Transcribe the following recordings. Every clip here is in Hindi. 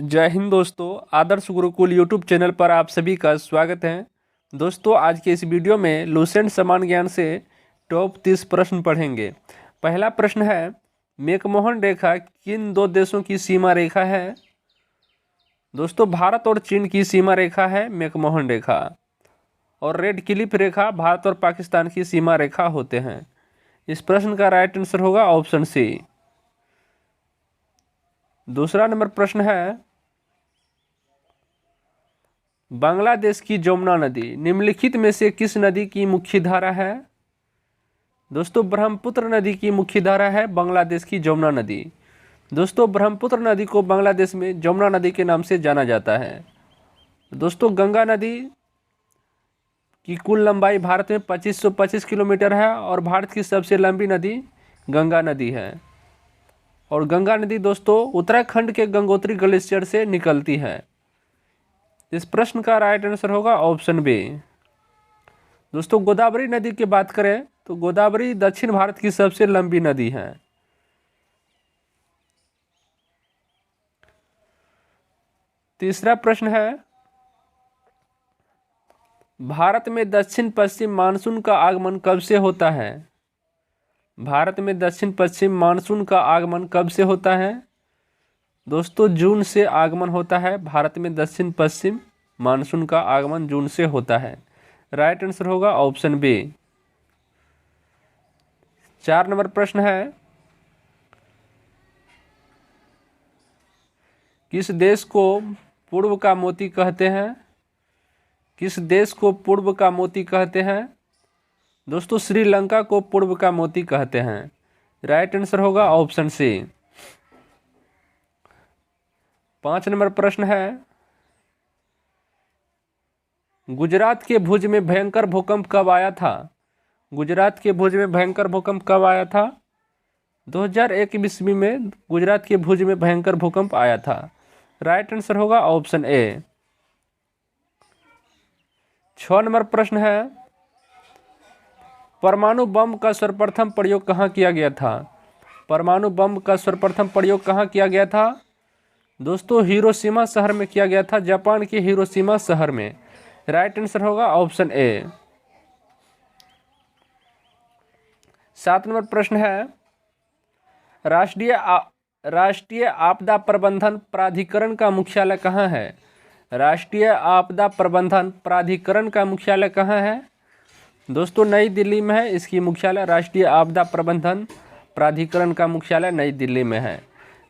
जय हिंद दोस्तों। आदर्श गुरुकुल यूट्यूब चैनल पर आप सभी का स्वागत है। दोस्तों, आज के इस वीडियो में लुसेंट समान ज्ञान से टॉप 30 प्रश्न पढ़ेंगे। पहला प्रश्न है, मैकमोहन रेखा किन दो देशों की सीमा रेखा है? दोस्तों, भारत और चीन की सीमा रेखा है मैकमोहन रेखा। और रेड क्लिफ रेखा भारत और पाकिस्तान की सीमा रेखा होते हैं। इस प्रश्न का राइट आंसर होगा ऑप्शन सी। दूसरा नंबर प्रश्न है, बांग्लादेश की जमुना नदी निम्नलिखित में से किस नदी की मुख्य धारा है? दोस्तों, ब्रह्मपुत्र नदी की मुख्य धारा है बांग्लादेश की जमुना नदी। दोस्तों, ब्रह्मपुत्र नदी को बांग्लादेश में जमुना नदी के नाम से जाना जाता है। दोस्तों, गंगा नदी की कुल लंबाई भारत में 2525 किलोमीटर है और भारत की सबसे लंबी नदी गंगा नदी है। और गंगा नदी दोस्तों उत्तराखंड के गंगोत्री ग्लेशियर से निकलती है। इस प्रश्न का राइट आंसर होगा ऑप्शन बी। दोस्तों, गोदावरी नदी की बात करें तो गोदावरी दक्षिण भारत की सबसे लंबी नदी है। तीसरा प्रश्न है, भारत में दक्षिण पश्चिम मानसून का आगमन कब से होता है? भारत में दक्षिण पश्चिम मानसून का आगमन कब से होता है? दोस्तों, जून से आगमन होता है। भारत में दक्षिण पश्चिम मानसून का आगमन जून से होता है। राइट आंसर होगा ऑप्शन बी। 4 नंबर प्रश्न है, किस देश को पूर्व का मोती कहते हैं? किस देश को पूर्व का मोती कहते हैं? दोस्तों, श्रीलंका को पूर्व का मोती कहते हैं। राइट आंसर होगा ऑप्शन सी। 5 नंबर प्रश्न है, गुजरात के भुज में भयंकर भूकंप कब आया था? गुजरात के भुज में भयंकर भूकंप कब आया था? 2001 ईस्वी में गुजरात के भुज में भयंकर भूकंप आया था। राइट आंसर होगा ऑप्शन ए। 6 नंबर प्रश्न है, परमाणु बम का सर्वप्रथम प्रयोग कहाँ किया गया था? परमाणु बम का सर्वप्रथम प्रयोग कहाँ किया गया था? दोस्तों, हिरोशिमा शहर में किया गया था, जापान के हिरोशिमा शहर में। राइट आंसर होगा ऑप्शन ए। 7 नंबर प्रश्न है, राष्ट्रीय आपदा प्रबंधन प्राधिकरण का मुख्यालय कहाँ है? राष्ट्रीय आपदा प्रबंधन प्राधिकरण का मुख्यालय कहाँ है? दोस्तों, नई दिल्ली में है इसकी मुख्यालय। राष्ट्रीय आपदा प्रबंधन प्राधिकरण का मुख्यालय नई दिल्ली में है।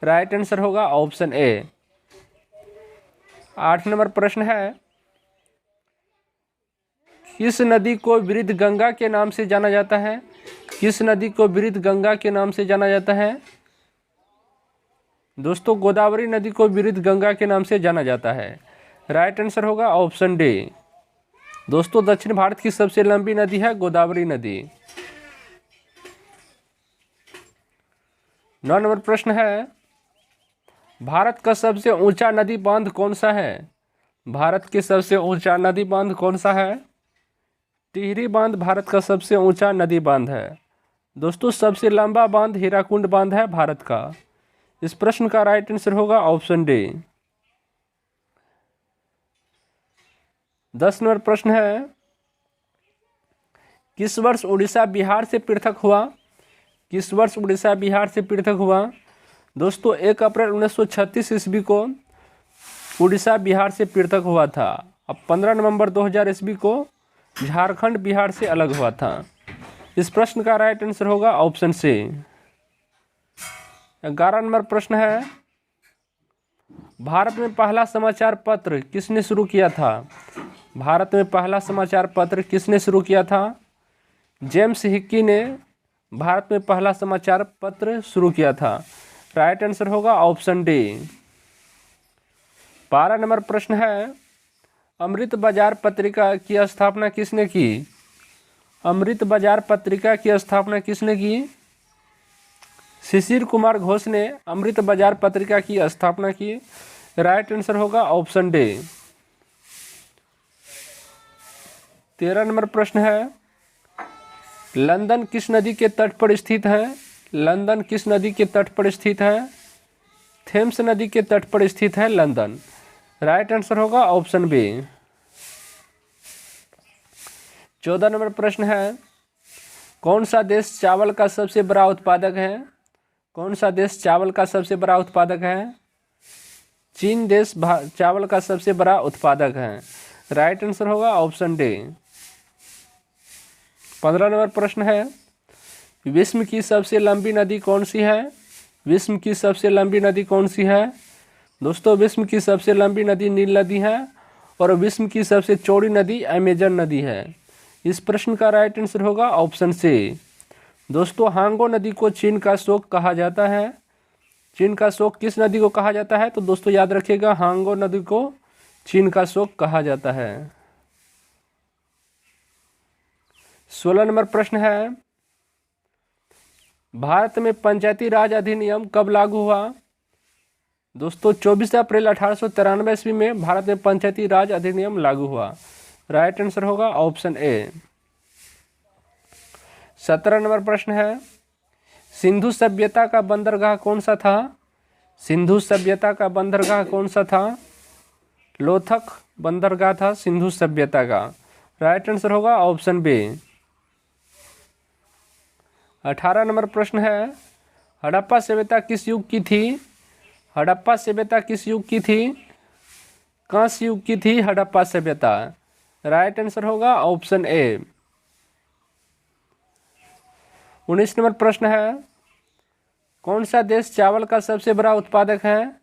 राइट आंसर होगा ऑप्शन ए। 8 नंबर प्रश्न है, किस नदी को वृद्ध गंगा के नाम से जाना जाता है? किस नदी को वृद्ध गंगा के नाम से जाना जाता है? दोस्तों, गोदावरी नदी को वृद्ध गंगा के नाम से जाना जाता है। राइट आंसर होगा ऑप्शन डी। दोस्तों, दक्षिण भारत की सबसे लंबी नदी है गोदावरी नदी। 9 नंबर प्रश्न है, भारत का सबसे ऊंचा नदी बांध कौन सा है? भारत के सबसे ऊंचा नदी बांध कौन सा है? टिहरी बांध भारत का सबसे ऊंचा नदी बांध है। दोस्तों, सबसे लंबा बांध हीराकुंड बांध है भारत का। इस प्रश्न का राइट आंसर होगा ऑप्शन डी। 10 नंबर प्रश्न है, किस वर्ष उड़ीसा बिहार से पृथक हुआ? किस वर्ष उड़ीसा बिहार से पृथक हुआ? दोस्तों, 1 अप्रैल 1936 ईस्वी को उड़ीसा बिहार से पृथक हुआ था। अब 15 नवंबर 2000 ईस्वी को झारखंड बिहार से अलग हुआ था। इस प्रश्न का राइट आंसर होगा ऑप्शन सी। 11 नंबर प्रश्न है, भारत में पहला समाचार पत्र किसने शुरू किया था? भारत में पहला समाचार पत्र किसने शुरू किया था? जेम्स हिक्की ने भारत में पहला समाचार पत्र शुरू किया था। राइट आंसर होगा ऑप्शन डी। 12 नंबर प्रश्न है, अमृत बाजार पत्रिका की स्थापना किसने की? अमृत बाजार पत्रिका की स्थापना किसने की? शिशिर कुमार घोष ने अमृत बाजार पत्रिका की स्थापना की। राइट आंसर होगा ऑप्शन डी। 13 नंबर प्रश्न है, लंदन किस नदी के तट पर स्थित है? लंदन किस नदी के तट पर स्थित है? थेम्स नदी के तट पर स्थित है? लंदन। राइट आंसर होगा ऑप्शन बी। 14 नंबर प्रश्न है, कौन सा देश चावल का सबसे बड़ा उत्पादक है? कौन सा देश चावल का सबसे बड़ा उत्पादक है? चीन देश चावल का सबसे बड़ा उत्पादक है। राइट आंसर होगा ऑप्शन डी। 15 नंबर प्रश्न है, विश्व की सबसे लंबी नदी कौन सी है? विश्व की सबसे लंबी नदी कौन सी है? दोस्तों, विश्व की सबसे लंबी नदी नील नदी है और विश्व की सबसे चौड़ी नदी अमेजन नदी है। इस प्रश्न का राइट आंसर होगा ऑप्शन सी। दोस्तों, हांगो नदी को चीन का शोक कहा जाता है। चीन का शोक किस नदी को कहा जाता है? तो दोस्तों याद रखिएगा, हांगो नदी को चीन का शोक कहा जाता है। 16 नंबर प्रश्न है, भारत में पंचायती राज अधिनियम कब लागू हुआ? दोस्तों, 24 अप्रैल 1893 ईस्वी में भारत में पंचायती राज अधिनियम लागू हुआ। राइट आंसर होगा ऑप्शन ए। 17 नंबर प्रश्न है, सिंधु सभ्यता का बंदरगाह कौन सा था? सिंधु सभ्यता का बंदरगाह कौन सा था? लोथक बंदरगाह था सिंधु सभ्यता का। राइट आंसर होगा ऑप्शन बी। 18 नंबर प्रश्न है, हड़प्पा सभ्यता किस युग की थी? हड़प्पा सभ्यता किस युग की थी? कांस्य युग की थी हड़प्पा सभ्यता। राइट आंसर होगा ऑप्शन ए। 19 नंबर प्रश्न है, कौन सा देश चावल का सबसे बड़ा उत्पादक है?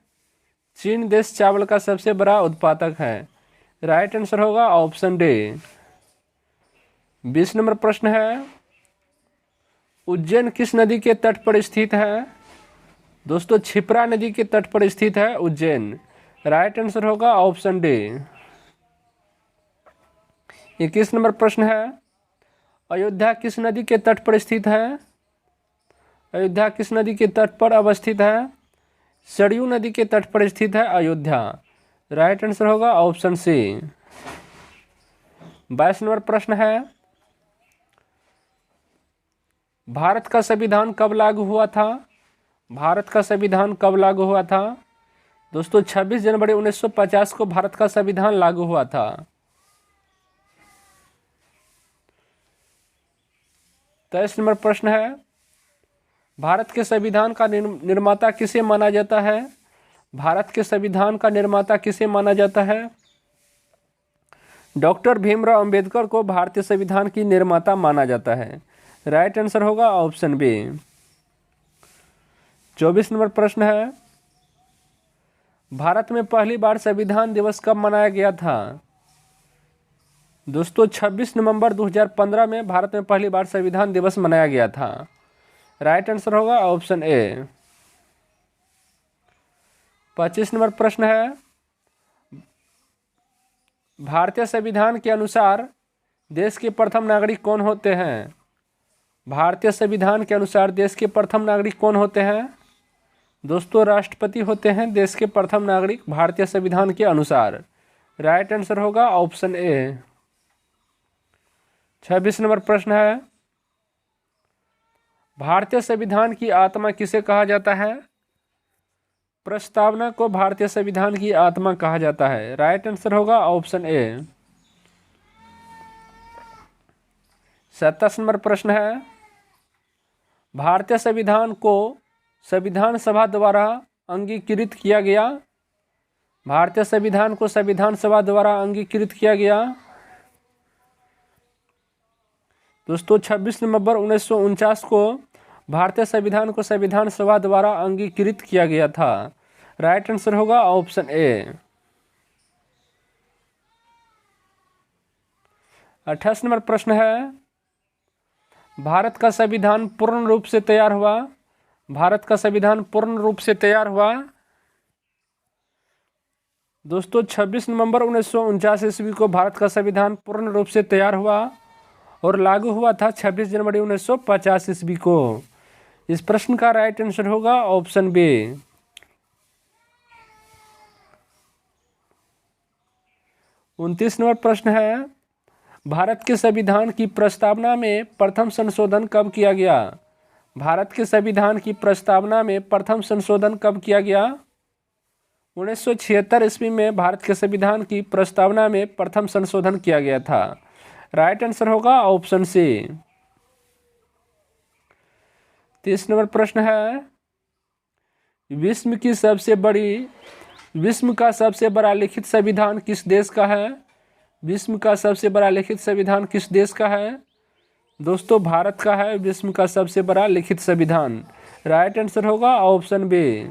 चीन देश चावल का सबसे बड़ा उत्पादक है। राइट आंसर होगा ऑप्शन डी। 20 नंबर प्रश्न है, उज्जैन किस नदी के तट पर स्थित है? दोस्तों, क्षिप्रा नदी के तट पर स्थित है उज्जैन। राइट आंसर होगा ऑप्शन डी। 21 नंबर प्रश्न है, अयोध्या किस नदी के तट पर स्थित है? अयोध्या किस नदी के तट पर अवस्थित है? सरयू नदी के तट पर स्थित है अयोध्या। राइट आंसर होगा ऑप्शन सी। 22 नंबर प्रश्न है, भारत का संविधान कब लागू हुआ था? भारत का संविधान कब लागू हुआ था? दोस्तों, 26 जनवरी 1950 को भारत का संविधान लागू हुआ था। 23 नंबर प्रश्न है, भारत के संविधान का निर्माता किसे माना जाता है? भारत के संविधान का निर्माता किसे माना जाता है? डॉक्टर भीमराव अंबेडकर को भारतीय संविधान की निर्माता माना जाता है। राइट आंसर होगा ऑप्शन बी। 24 नंबर प्रश्न है, भारत में पहली बार संविधान दिवस कब मनाया गया था? दोस्तों, 26 नवंबर 2015 में भारत में पहली बार संविधान दिवस मनाया गया था। राइट आंसर होगा ऑप्शन ए। 25 नंबर प्रश्न है, भारतीय संविधान के अनुसार देश के प्रथम नागरिक कौन होते हैं? भारतीय संविधान के अनुसार देश के प्रथम नागरिक कौन होते हैं? दोस्तों, राष्ट्रपति होते हैं देश के प्रथम नागरिक भारतीय संविधान के अनुसार। राइट आंसर होगा ऑप्शन ए। 26 नंबर प्रश्न है, भारतीय संविधान की आत्मा किसे कहा जाता है? प्रस्तावना को भारतीय संविधान की आत्मा कहा जाता है। राइट आंसर होगा ऑप्शन ए। 27 नंबर प्रश्न है, भारतीय संविधान को संविधान सभा द्वारा अंगीकृत किया गया। भारतीय संविधान को संविधान सभा द्वारा अंगीकृत किया गया। दोस्तों, 26 नवंबर 1949 को भारतीय संविधान को संविधान सभा द्वारा अंगीकृत किया गया था। राइट आंसर होगा ऑप्शन ए। 28 नंबर प्रश्न है, भारत का संविधान पूर्ण रूप से तैयार हुआ। भारत का संविधान पूर्ण रूप से तैयार हुआ। दोस्तों, 26 नवंबर 1949 ईस्वी को भारत का संविधान पूर्ण रूप से तैयार हुआ और लागू हुआ था 26 जनवरी 1950 ईस्वी को। इस प्रश्न का राइट आंसर होगा ऑप्शन बी। 29 नंबर प्रश्न है, भारत के संविधान की प्रस्तावना में प्रथम संशोधन कब किया गया? भारत के संविधान की प्रस्तावना में प्रथम संशोधन कब किया गया? 1976 ईस्वी में भारत के संविधान की प्रस्तावना में प्रथम संशोधन किया गया था। राइट आंसर होगा ऑप्शन सी। 30 नंबर प्रश्न है, विश्व का सबसे बड़ा लिखित संविधान किस देश का है? विश्व का सबसे बड़ा लिखित संविधान किस देश का है? दोस्तों भारत का है विश्व का सबसे बड़ा लिखित संविधान। राइट आंसर होगा ऑप्शन बी।